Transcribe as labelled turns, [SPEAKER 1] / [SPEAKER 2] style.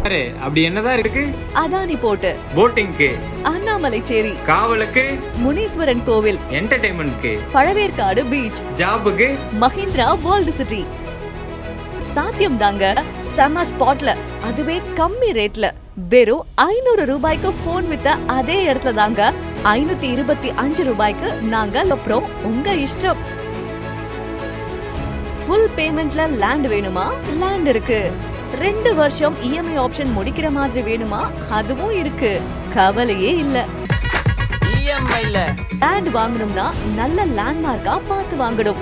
[SPEAKER 1] அப்படி என்னதான் இருக்கு?
[SPEAKER 2] அதானி போட்டு,
[SPEAKER 1] போட்டிங்க்கு,
[SPEAKER 2] அண்ணாமலைச்சேரி,
[SPEAKER 1] காவலுக்கு,
[SPEAKER 2] முனீஸ்வரன் கோவில்,
[SPEAKER 1] என்டர்டைன்மெண்ட்க்கு,
[SPEAKER 2] பழவேற்காடு பீச்,
[SPEAKER 1] ஜாபுக்கு,
[SPEAKER 2] மஹிந்திரா வேர்ல்ட் சிட்டி. சாத்தியம் தாங்க. செம ஸ்பாட்ல, அதுவே கம்மி ரேட்ல, வெறும் 500 ரூபாய்க்கு போன் வித்த அதே இடத்துல தாங்க 525 ரூபாய்க்கு நாங்க அப்புறம் உங்க இஷ்டம். ஃபுல் பேமெண்ட்ல லேண்ட் வேணுமா? லேண்ட் இருக்கு. 2 வருஷம் இஎம்ஐ ஆப்ஷன் முடிக்கிற மாதிரி வேணுமா? அதுவும் இருக்கு. கவலையே இல்ல. லேண்ட் வாங்கணும்னா நல்ல லேண்ட்மார்க்கா பார்த்து வாங்கணும்.